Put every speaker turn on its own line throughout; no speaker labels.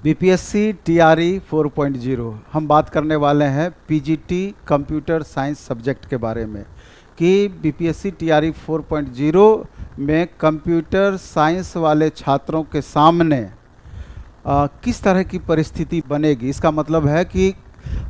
BPSC TRE 4.0 हम बात करने वाले हैं पीजीटी कंप्यूटर साइंस सब्जेक्ट के बारे में कि बीपीएससी टीआरई 4.0 में कंप्यूटर साइंस वाले छात्रों के सामने किस तरह की परिस्थिति बनेगी। इसका मतलब है कि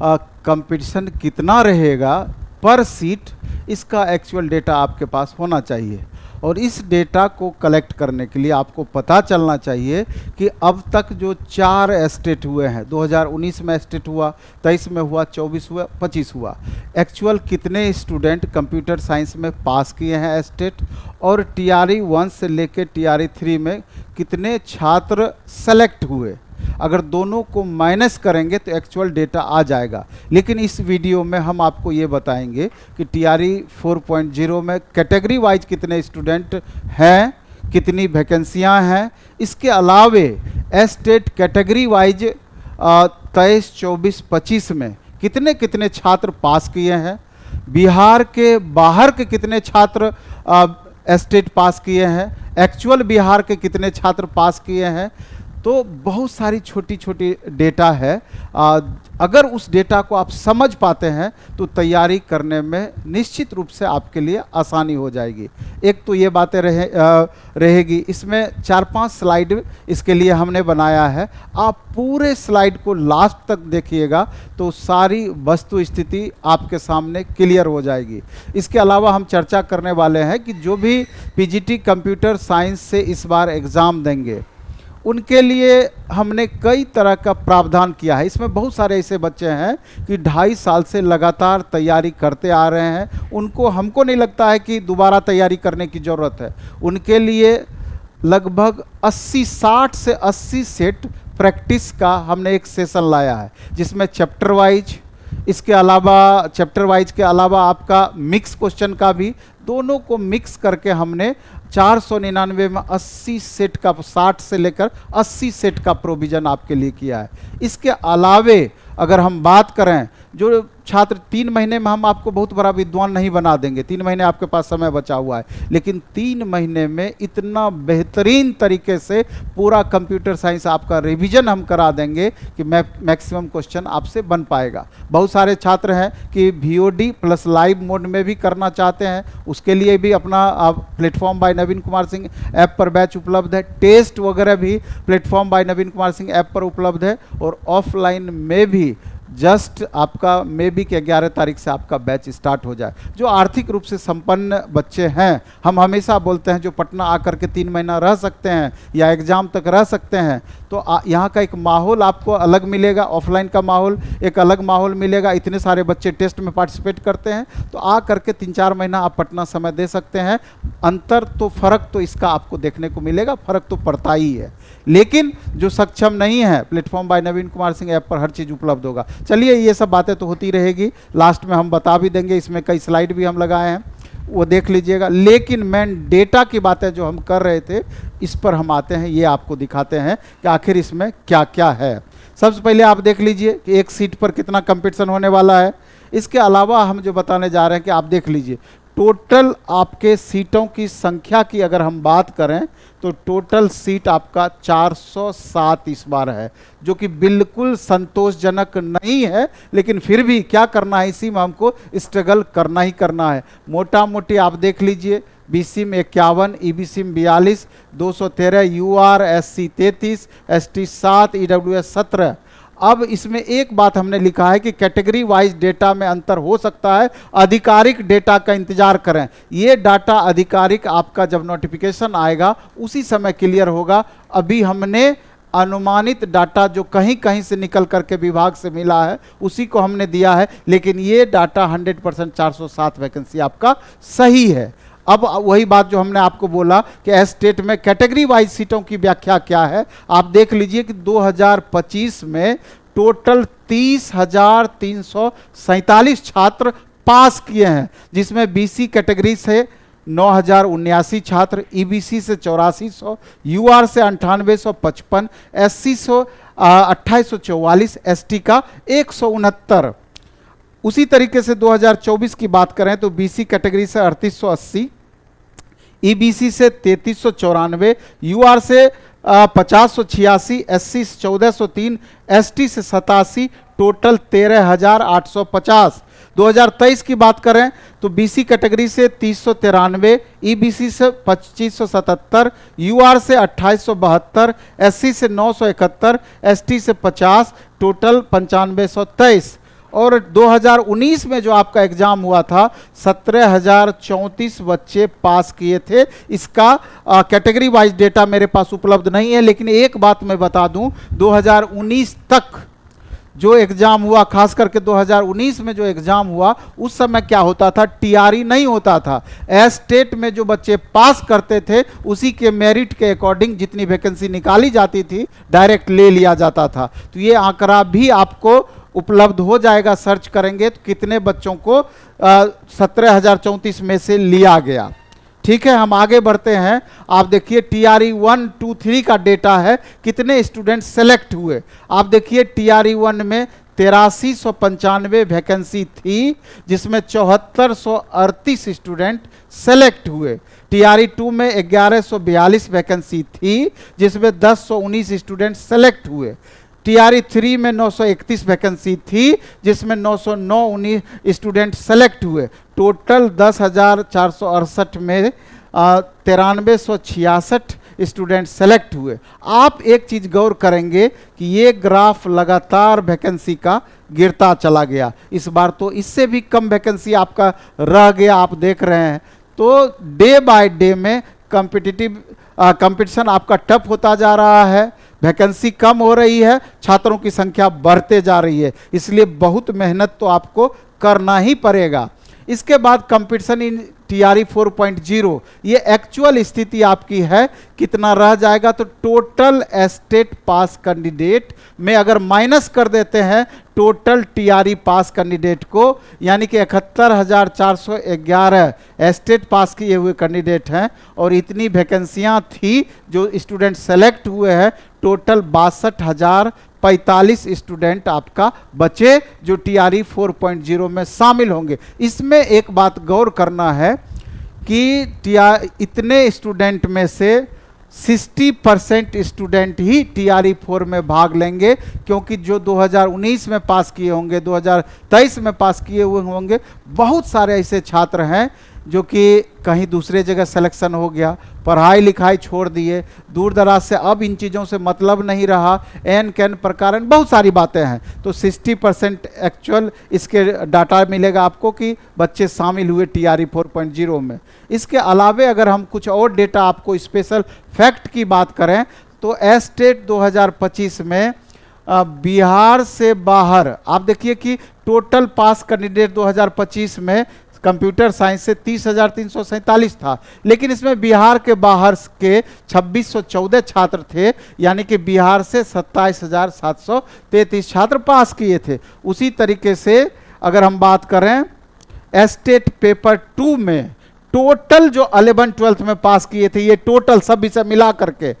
कंपटीशन कितना रहेगा पर सीट, इसका एक्चुअल डेटा आपके पास होना चाहिए। और इस डेटा को कलेक्ट करने के लिए आपको पता चलना चाहिए कि अब तक जो 4 एस्टेट हुए हैं, 2019 में एस्टेट हुआ, 23 में हुआ, 24 हुआ, 25 हुआ, एक्चुअल कितने स्टूडेंट कंप्यूटर साइंस में पास किए हैं एस्टेट, और टीआरई 1 से लेकर टीआरई 3 में कितने छात्र सेलेक्ट हुए। अगर दोनों को माइनस करेंगे तो एक्चुअल डेटा आ जाएगा। लेकिन इस वीडियो में हम आपको ये बताएंगे कि टीआरई 4.0 में कैटेगरी वाइज कितने स्टूडेंट हैं, कितनी वैकेंसियां हैं। इसके अलावे एस्टेट कैटेगरी वाइज 23, 24, 25 में कितने कितने छात्र पास किए हैं, बिहार के बाहर के कितने छात्र एस्टेट पास किए हैं, एक्चुअल बिहार के कितने छात्र पास किए हैं। तो बहुत सारी छोटी छोटी डेटा है। अगर उस डेटा को आप समझ पाते हैं तो तैयारी करने में निश्चित रूप से आपके लिए आसानी हो जाएगी। एक तो ये बातें रहेगी। इसमें 4-5 स्लाइड इसके लिए हमने बनाया है। आप पूरे स्लाइड को लास्ट तक देखिएगा तो सारी वस्तु स्थिति आपके सामने क्लियर हो जाएगी। इसके अलावा हम चर्चा करने वाले हैं कि जो भी पीजीटी कंप्यूटर साइंस से इस बार एग्ज़ाम देंगे उनके लिए हमने कई तरह का प्रावधान किया है। इसमें बहुत सारे ऐसे बच्चे हैं कि 2.5 साल से लगातार तैयारी करते आ रहे हैं। उनको हमको नहीं लगता है कि दोबारा तैयारी करने की ज़रूरत है। उनके लिए लगभग 60 से 80 सेट प्रैक्टिस का हमने एक सेशन लाया है, जिसमें चैप्टर वाइज, इसके अलावा चैप्टर वाइज के अलावा आपका मिक्स क्वेश्चन का भी, दोनों को मिक्स करके हमने 499 में 80 सेट का, 60 से लेकर 80 सेट का प्रोविज़न आपके लिए किया है। इसके अलावे अगर हम बात करें, जो छात्र 3 महीने में हम आपको बहुत बड़ा विद्वान नहीं बना देंगे, 3 महीने आपके पास समय बचा हुआ है, लेकिन 3 महीने में इतना बेहतरीन तरीके से पूरा कंप्यूटर साइंस आपका रिवीजन हम करा देंगे कि मैक्सिमम क्वेश्चन आपसे बन पाएगा। बहुत सारे छात्र हैं कि वीओडी प्लस लाइव मोड में भी करना चाहते हैं, उसके लिए भी अपना प्लेटफॉर्म बाय नवीन कुमार सिंह ऐप पर बैच उपलब्ध है। टेस्ट वगैरह भी प्लेटफॉर्म बाय नवीन कुमार सिंह ऐप पर उपलब्ध है। और ऑफलाइन में भी जस्ट आपका मे बी कि 11 तारीख से आपका बैच स्टार्ट हो जाए। जो आर्थिक रूप से संपन्न बच्चे हैं, हम हमेशा बोलते हैं, जो पटना आकर के 3 महीना रह सकते हैं या एग्ज़ाम तक रह सकते हैं, तो यहाँ का एक माहौल आपको अलग मिलेगा, ऑफलाइन का माहौल एक अलग माहौल मिलेगा। इतने सारे बच्चे टेस्ट में पार्टिसिपेट करते हैं, तो आ करके 3-4 महीना आप पटना समय दे सकते हैं। अंतर तो, फ़र्क तो इसका आपको देखने को मिलेगा, फ़र्क तो पड़ता ही है। लेकिन जो सक्षम नहीं है, प्लेटफॉर्म बाय नवीन कुमार सिंह ऐप पर हर चीज़ उपलब्ध होगा। चलिए, ये सब बातें तो होती रहेगी, लास्ट में हम बता भी देंगे। इसमें कई स्लाइड भी हम लगाए हैं, वो देख लीजिएगा। लेकिन मेन डेटा की बातें जो हम कर रहे थे, इस पर हम आते हैं, ये आपको दिखाते हैं कि आखिर इसमें क्या क्या है। सबसे पहले आप देख लीजिए कि एक सीट पर कितना कंपटीशन होने वाला है। इसके अलावा हम जो बताने जा रहे हैं कि आप देख लीजिए, टोटल आपके सीटों की संख्या की अगर हम बात करें तो टोटल सीट आपका 407 इस बार है, जो कि बिल्कुल संतोषजनक नहीं है। लेकिन फिर भी क्या करना है, इसी में हमको स्ट्रगल करना ही करना है। मोटा मोटी आप देख लीजिए, बीसी में 51, ईबीसी में 42, 213, यूआर, एससी 33, एसटी 7, ईडब्ल्यूएस 17। अब इसमें एक बात हमने लिखा है कि कैटेगरी वाइज डेटा में अंतर हो सकता है, आधिकारिक डेटा का इंतजार करें। ये डाटा आधिकारिक आपका जब नोटिफिकेशन आएगा उसी समय क्लियर होगा। अभी हमने अनुमानित डाटा जो कहीं कहीं से निकल करके विभाग से मिला है उसी को हमने दिया है, लेकिन ये डाटा 100% 407 वैकेंसी आपका सही है। अब वही बात जो हमने आपको बोला कि एस्टेट में कैटेगरी वाइज सीटों की व्याख्या क्या है, आप देख लीजिए कि 2025 में टोटल 30,347 छात्र पास किए हैं, जिसमें बीसी कैटेगरी से 9,079 छात्र, ईबीसी से 8400, यूआर से 9855, एससी से 2844, एसटी का 169। उसी तरीके से 2024 की बात करें तो बीसी कैटेगरी से 3880, ईबीसी से 3394, यूआर से 5086, SC से 1403, ST से 87, टोटल 13,850। 2023 की बात करें तो BC कैटेगरी से 3093, EBC से 2577, UR से 2872, SC से 971, ST से 50, टोटल 9523। और 2019 में जो आपका एग्जाम हुआ था 17,034 बच्चे पास किए थे। इसका कैटेगरी वाइज डेटा मेरे पास उपलब्ध नहीं है, लेकिन एक बात मैं बता दूं, 2019 तक जो एग्जाम हुआ, खास करके 2019 में जो एग्जाम हुआ उस समय क्या होता था, टीआरई नहीं होता था। स्टेट में जो बच्चे पास करते थे उसी के मेरिट के अकॉर्डिंग जितनी वैकेंसी निकाली जाती थी डायरेक्ट ले लिया जाता था। तो ये आंकड़ा भी आपको उपलब्ध हो जाएगा, सर्च करेंगे तो कितने बच्चों को 17,034 में से लिया गया। ठीक है, हम आगे बढ़ते हैं। आप देखिए टीआरई 1, 2, 3 का डेटा है, कितने स्टूडेंट सेलेक्ट हुए। आप देखिए टीआरई 1 में 8395 वैकेंसी थी, जिसमें 7438 स्टूडेंट सेलेक्ट हुए। टीआरई 2 में 1142 वैकेंसी थी, जिसमें 1019 स्टूडेंट सेलेक्ट हुए। टीआरई 3 में 931 वैकेंसी थी, जिसमें 909 स्टूडेंट सेलेक्ट हुए। टोटल 10,468 में 9366 स्टूडेंट सेलेक्ट हुए। आप एक चीज गौर करेंगे कि ये ग्राफ लगातार वैकेंसी का गिरता चला गया। इस बार तो इससे भी कम वैकेंसी आपका रह गया, आप देख रहे हैं। तो डे बाय डे में कंपटीशन आपका टफ होता जा रहा है, वैकेंसी कम हो रही है, छात्रों की संख्या बढ़ते जा रही है, इसलिए बहुत मेहनत तो आपको करना ही पड़ेगा। इसके बाद कंपटीशन इन टीआरई 4.0, ये एक्चुअल स्थिति आपकी है, कितना रह जाएगा। तो टोटल स्टेट पास कैंडिडेट में अगर माइनस कर देते हैं टोटल टीआरई पास कैंडिडेट को, यानी कि 71,411 स्टेट पास किए हुए कैंडिडेट हैं, और इतनी वैकेंसियां थी जो स्टूडेंट सेलेक्ट हुए हैं, टोटल 62,045 स्टूडेंट आपका बचे जो टीआरई 4.0 में शामिल होंगे। इसमें एक बात गौर करना है कि इतने स्टूडेंट में से 60% स्टूडेंट ही टीआरई 4 में भाग लेंगे, क्योंकि जो 2019 में पास किए होंगे, 2023 में पास किए हुए होंगे, बहुत सारे ऐसे छात्र हैं जो कि कहीं दूसरे जगह सिलेक्शन हो गया, पढ़ाई लिखाई छोड़ दिए, दूर दराज से अब इन चीज़ों से मतलब नहीं रहा, एन कैन प्रकार बहुत सारी बातें हैं। तो 60% एक्चुअल इसके डाटा मिलेगा आपको कि बच्चे शामिल हुए टीआरई 4.0 में। इसके अलावे अगर हम कुछ और डेटा आपको स्पेशल फैक्ट की बात करें तो एस्टेट 2025 में बिहार से बाहर आप देखिए कि टोटल पास कैंडिडेट 2025 में कंप्यूटर साइंस से 30,347 था, लेकिन इसमें बिहार के बाहर के 2614 छात्र थे, यानी कि बिहार से 27,733 छात्र पास किए थे। उसी तरीके से अगर हम बात करें एस्टेट पेपर 2 में टोटल जो 11 12 में पास किए थे, ये टोटल सब विषय मिला करके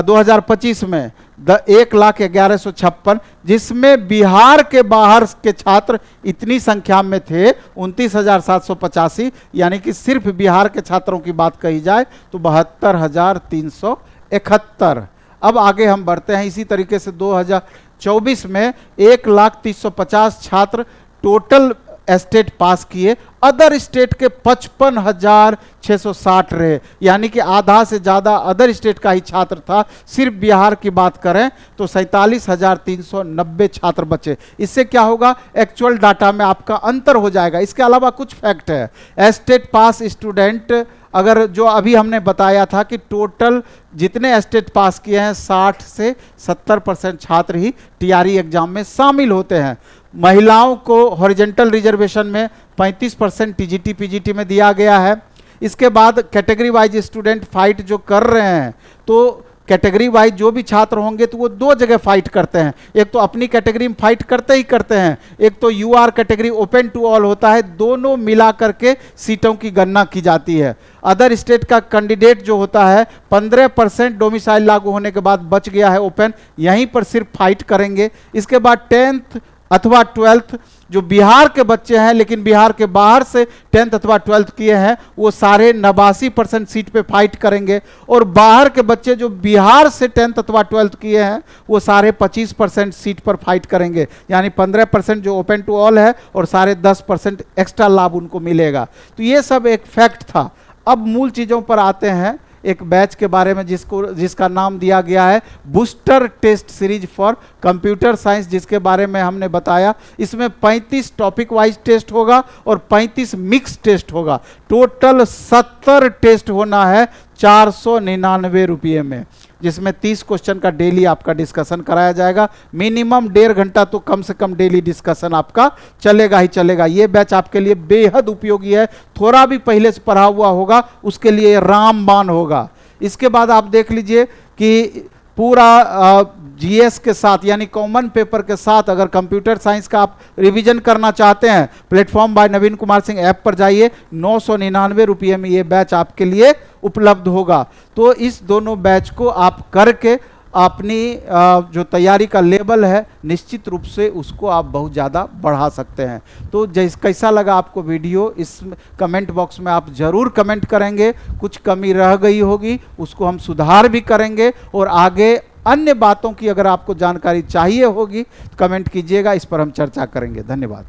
2025 में 1,11,56, जिसमें बिहार के बाहर के छात्र इतनी संख्या में थे 29,785, यानी कि सिर्फ बिहार के छात्रों की बात कही जाए तो 72,371। अब आगे हम बढ़ते हैं। इसी तरीके से 2024 में 1,30,50 छात्र टोटल स्टेट पास किए, अदर स्टेट के 55,660 रहे, यानी कि आधा से ज़्यादा अदर स्टेट का ही छात्र था। सिर्फ बिहार की बात करें तो 47,390 छात्र बचे। इससे क्या होगा, एक्चुअल डाटा में आपका अंतर हो जाएगा। इसके अलावा कुछ फैक्ट है। स्टेट पास स्टूडेंट अगर जो अभी हमने बताया था कि टोटल जितने स्टेट पास किए हैं 60 से 70% छात्र ही टीआरई एग्जाम में शामिल होते हैं। महिलाओं को हॉरिजॉन्टल रिजर्वेशन में 35% टीजीटी पीजीटी में दिया गया है। इसके बाद कैटेगरी वाइज स्टूडेंट फाइट जो कर रहे हैं, तो कैटेगरी वाइज जो भी छात्र होंगे तो वो दो जगह फाइट करते हैं। एक तो अपनी कैटेगरी में फाइट करते ही करते हैं, एक तो UR category open to all होता है, दोनों मिला करके सीटों की गणना की जाती है। अदर स्टेट का कैंडिडेट जो होता है 15% डोमिसाइल लागू होने के बाद बच गया है ओपन, यहीं पर सिर्फ फाइट करेंगे। इसके बाद 10th अथवा 12th जो बिहार के बच्चे हैं लेकिन बिहार के बाहर से 10th अथवा 12th किए हैं, वो सारे 89% सीट पे फाइट करेंगे। और बाहर के बच्चे जो बिहार से 10th अथवा 12th किए हैं, वो सारे 25% सीट पर फाइट करेंगे। यानी 15% जो ओपन टू ऑल है और सारे 10% एक्स्ट्रा लाभ उनको मिलेगा। तो ये सब एक फैक्ट था। अब मूल चीज़ों पर आते हैं, एक बैच के बारे में जिसका नाम दिया गया है booster test series for computer science, जिसके बारे में हमने बताया। इसमें 35 टॉपिक वाइज टेस्ट होगा और 35 मिक्स टेस्ट होगा। टोटल 70 टेस्ट होना है 499 रुपये में, जिसमें 30 क्वेश्चन का डेली आपका डिस्कशन कराया जाएगा। मिनिमम 1.5 घंटा तो कम से कम डेली डिस्कशन आपका चलेगा ही चलेगा। ये बैच आपके लिए बेहद उपयोगी है। थोड़ा भी पहले से पढ़ा हुआ होगा उसके लिए रामबाण होगा। इसके बाद आप देख लीजिए कि पूरा जीएस के साथ यानी कॉमन पेपर के साथ अगर कंप्यूटर साइंस का आप रिवीजन करना चाहते हैं, प्लेटफॉर्म बाय नवीन कुमार सिंह ऐप पर जाइए। 999 रुपये में ये बैच आपके लिए उपलब्ध होगा। तो इस दोनों बैच को आप करके अपनी जो तैयारी का लेवल है निश्चित रूप से उसको आप बहुत ज़्यादा बढ़ा सकते हैं। तो कैसा लगा आपको वीडियो, इस कमेंट बॉक्स में आप ज़रूर कमेंट करेंगे। कुछ कमी रह गई होगी उसको हम सुधार भी करेंगे, और आगे अन्य बातों की अगर आपको जानकारी चाहिए होगी तो कमेंट कीजिएगा, इस पर हम चर्चा करेंगे। धन्यवाद।